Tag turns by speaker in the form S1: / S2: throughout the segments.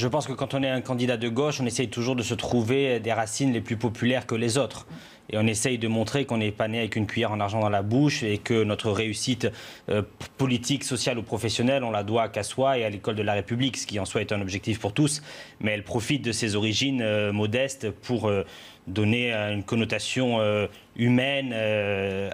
S1: Je pense que quand on est un candidat de gauche, on essaye toujours de se trouver des racines les plus populaires que les autres. Et on essaye de montrer qu'on n'est pas né avec une cuillère en argent dans la bouche et que notre réussite politique, sociale ou professionnelle, on la doit qu'à soi et à l'école de la République, ce qui en soi est un objectif pour tous. Mais elle profite de ses origines modestes pour donner une connotation humaine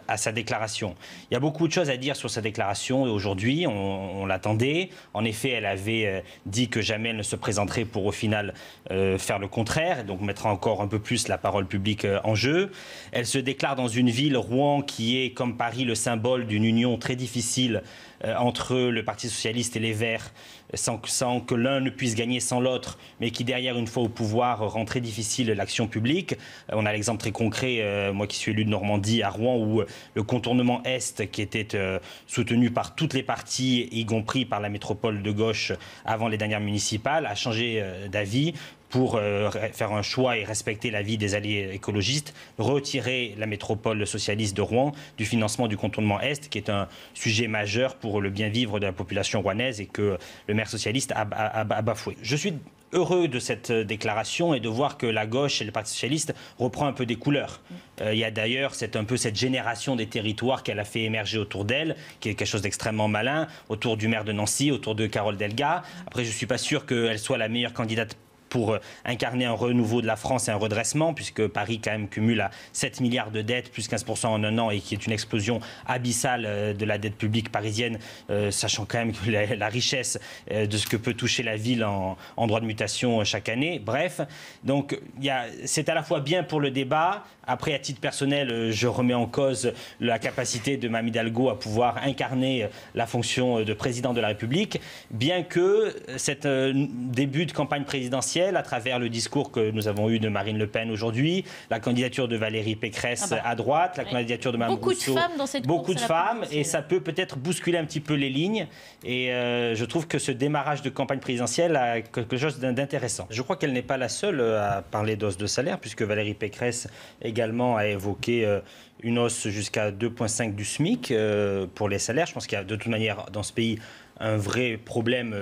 S1: à sa déclaration. Il y a beaucoup de choses à dire sur sa déclaration et aujourd'hui, on l'attendait. En effet, elle avait dit que jamais elle ne se présenterait pour au final faire le contraire, donc mettre encore un peu plus la parole publique en jeu. Elle se déclare dans une ville, Rouen, qui est comme Paris le symbole d'une union très difficile entre le Parti socialiste et les Verts, sans que l'un ne puisse gagner sans l'autre, mais qui derrière, une fois au pouvoir, rend très difficile l'action publique. On a l'exemple très concret, moi qui suis élu de Normandie, à Rouen, où le contournement Est, qui était soutenu par toutes les partis, y compris par la métropole de gauche avant les dernières municipales, a changé d'avis pour faire un choix et respecter l'avis des alliés écologistes, retirer la métropole socialiste de Rouen du financement du contournement Est, qui est un sujet majeur pour le bien-vivre de la population rouennaise et que le maire socialiste a bafoué. Je suis heureux de cette déclaration et de voir que la gauche et le Parti socialiste reprend un peu des couleurs. Il y a d'ailleurs un peu cette génération des territoires qu'elle a fait émerger autour d'elle, qui est quelque chose d'extrêmement malin, autour du maire de Nancy, autour de Carole Delga. Après, je ne suis pas sûr qu'elle soit la meilleure candidate pour incarner un renouveau de la France et un redressement, puisque Paris quand même cumule à 7 milliards de dettes, plus 15% en un an, et qui est une explosion abyssale de la dette publique parisienne, sachant quand même que la richesse de ce que peut toucher la ville en droit de mutation chaque année. Bref, donc c'est à la fois bien pour le débat. Après, à titre personnel, je remets en cause la capacité de Mme Hidalgo à pouvoir incarner la fonction de président de la République, bien que cet début de campagne présidentielle, à travers le discours que nous avons eu de Marine Le Pen aujourd'hui, la candidature de Valérie Pécresse à droite, la candidature de Mme Rousseau,
S2: beaucoup de femmes dans cette
S1: beaucoup de femmes, et
S2: ça
S1: peut peut-être bousculer un petit peu les lignes. Et je trouve que ce démarrage de campagne présidentielle a quelque chose d'intéressant. Je crois qu'elle n'est pas la seule à parler d'hausse de salaire, puisque Valérie Pécresse également a évoqué une hausse jusqu'à 2,5 du SMIC pour les salaires. Je pense qu'il y a de toute manière dans ce pays un vrai problème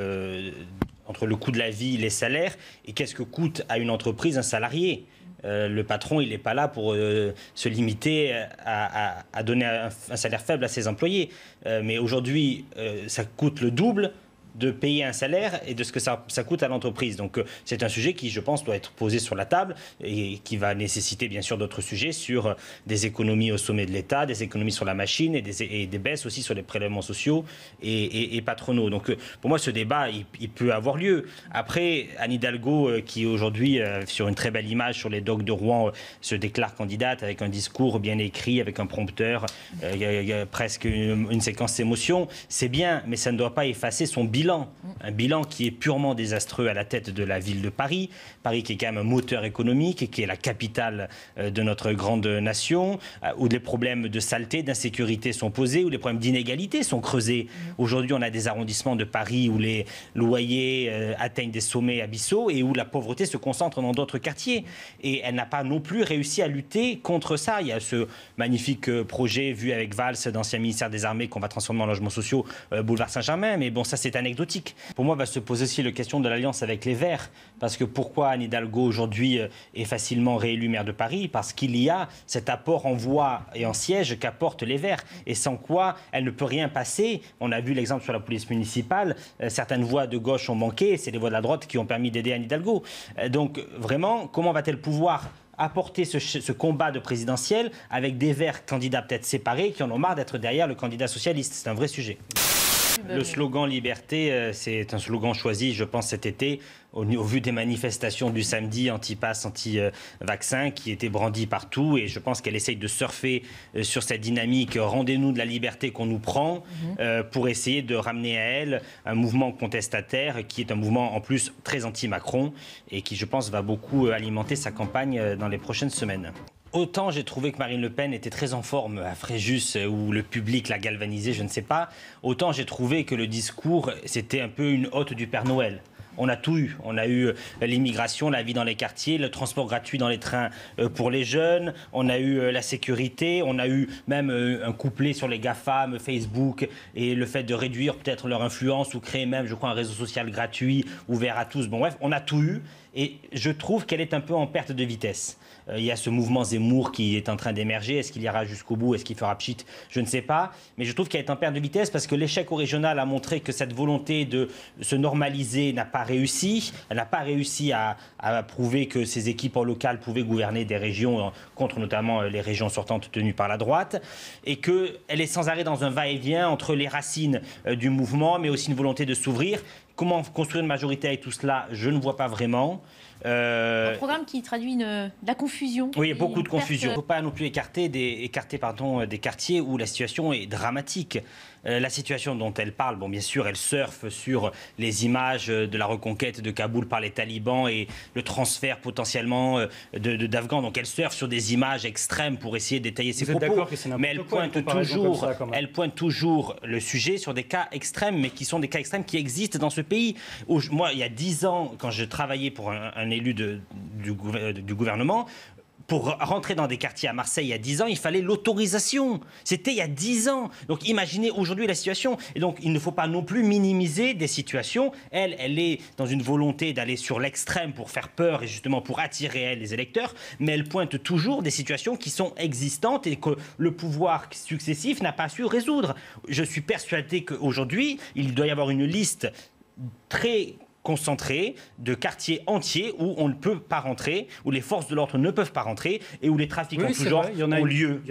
S1: entre le coût de la vie, les salaires, et qu'est-ce que coûte à une entreprise un salarié. Le patron, il n'est pas là pour se limiter à donner un salaire faible à ses employés. Mais aujourd'hui, ça coûte le double de payer un salaire et de ce que ça coûte à l'entreprise. Donc c'est un sujet qui, je pense, doit être posé sur la table et qui va nécessiter bien sûr d'autres sujets sur des économies au sommet de l'État, des économies sur la machine et des baisses aussi sur les prélèvements sociaux et patronaux. Donc pour moi, ce débat, il peut avoir lieu. Après, Anne Hidalgo, qui aujourd'hui, sur une très belle image sur les docks de Rouen, se déclare candidate avec un discours bien écrit, avec un prompteur, il y a presque une séquence d'émotion. C'est bien, mais ça ne doit pas effacer son bilan. Un bilan qui est purement désastreux à la tête de la ville de Paris. Paris qui est quand même un moteur économique, qui est la capitale de notre grande nation, où les problèmes de saleté, d'insécurité sont posés, où les problèmes d'inégalité sont creusés. Aujourd'hui, on a des arrondissements de Paris où les loyers atteignent des sommets abyssaux et où la pauvreté se concentre dans d'autres quartiers. Et elle n'a pas non plus réussi à lutter contre ça. Il y a ce magnifique projet vu avec Valls, d'ancien ministère des Armées, qu'on va transformer en logements sociaux, boulevard Saint-Germain. Mais bon, ça, c'est anecdotique. Pour moi, va se poser aussi la question de l'alliance avec les Verts. Parce que pourquoi Anne Hidalgo aujourd'hui est facilement réélue maire de Paris? Parce qu'il y a cet apport en voix et en siège qu'apportent les Verts. Et sans quoi elle ne peut rien passer. On a vu l'exemple sur la police municipale. Certaines voix de gauche ont manqué. C'est les voix de la droite qui ont permis d'aider Anne Hidalgo. Donc vraiment, comment va-t-elle pouvoir apporter ce combat de présidentiel avec des Verts candidats peut-être séparés qui en ont marre d'être derrière le candidat socialiste? C'est un vrai sujet. Le slogan liberté, c'est un slogan choisi, je pense, cet été, au vu des manifestations du samedi anti-pass, anti-vaccin, qui étaient brandies partout. Et je pense qu'elle essaye de surfer sur cette dynamique rendez-nous de la liberté qu'on nous prend pour essayer de ramener à elle un mouvement contestataire qui est un mouvement en plus très anti-Macron et qui, je pense, va beaucoup alimenter sa campagne dans les prochaines semaines. Autant j'ai trouvé que Marine Le Pen était très en forme à Fréjus, où le public l'a galvanisé, je ne sais pas. Autant j'ai trouvé que le discours, c'était un peu une hôte du Père Noël. On a tout eu. On a eu l'immigration, la vie dans les quartiers, le transport gratuit dans les trains pour les jeunes. On a eu la sécurité. On a eu même un couplet sur les GAFAM, Facebook, et le fait de réduire peut-être leur influence ou créer même, je crois, un réseau social gratuit, ouvert à tous. Bon, bref, on a tout eu. Et je trouve qu'elle est un peu en perte de vitesse. Il y a ce mouvement Zemmour qui est en train d'émerger. Est-ce qu'il ira jusqu'au bout? Est-ce qu'il fera pchit? Je ne sais pas. Mais je trouve qu'elle est en perte de vitesse parce que l'échec au régional a montré que cette volonté de se normaliser n'a pas réussi. Elle n'a pas réussi à prouver que ses équipes en local pouvaient gouverner des régions contre notamment les régions sortantes tenues par la droite. Et qu'elle est sans arrêt dans un va-et-vient entre les racines du mouvement, mais aussi une volonté de s'ouvrir. Comment construire une majorité avec tout cela? Je ne vois pas vraiment.
S2: Un programme qui traduit de la confusion.
S1: Oui, beaucoup de confusion. Il ne faut pas non plus écarter des quartiers où la situation est dramatique. La situation dont elle parle, bon, bien sûr, elle surfe sur les images de la reconquête de Kaboul par les talibans et le transfert potentiellement d'Afghans. Donc elle surfe sur des images extrêmes pour essayer de détailler ses propos. Mais elle pointe toujours le sujet sur des cas extrêmes, mais qui sont des cas extrêmes qui existent dans ce pays. Moi, il y a 10 ans, quand je travaillais pour un élu du gouvernement, pour rentrer dans des quartiers à Marseille il y a 10 ans, il fallait l'autorisation. C'était il y a 10 ans. Donc imaginez aujourd'hui la situation. Et donc il ne faut pas non plus minimiser des situations. Elle est dans une volonté d'aller sur l'extrême pour faire peur et justement pour attirer les électeurs. Mais elle pointe toujours des situations qui sont existantes et que le pouvoir successif n'a pas su résoudre. Je suis persuadé qu'aujourd'hui, il doit y avoir une liste très concentré de quartiers entiers où on ne peut pas rentrer, où les forces de l'ordre ne peuvent pas rentrer et où les trafics en tout genre ont lieu.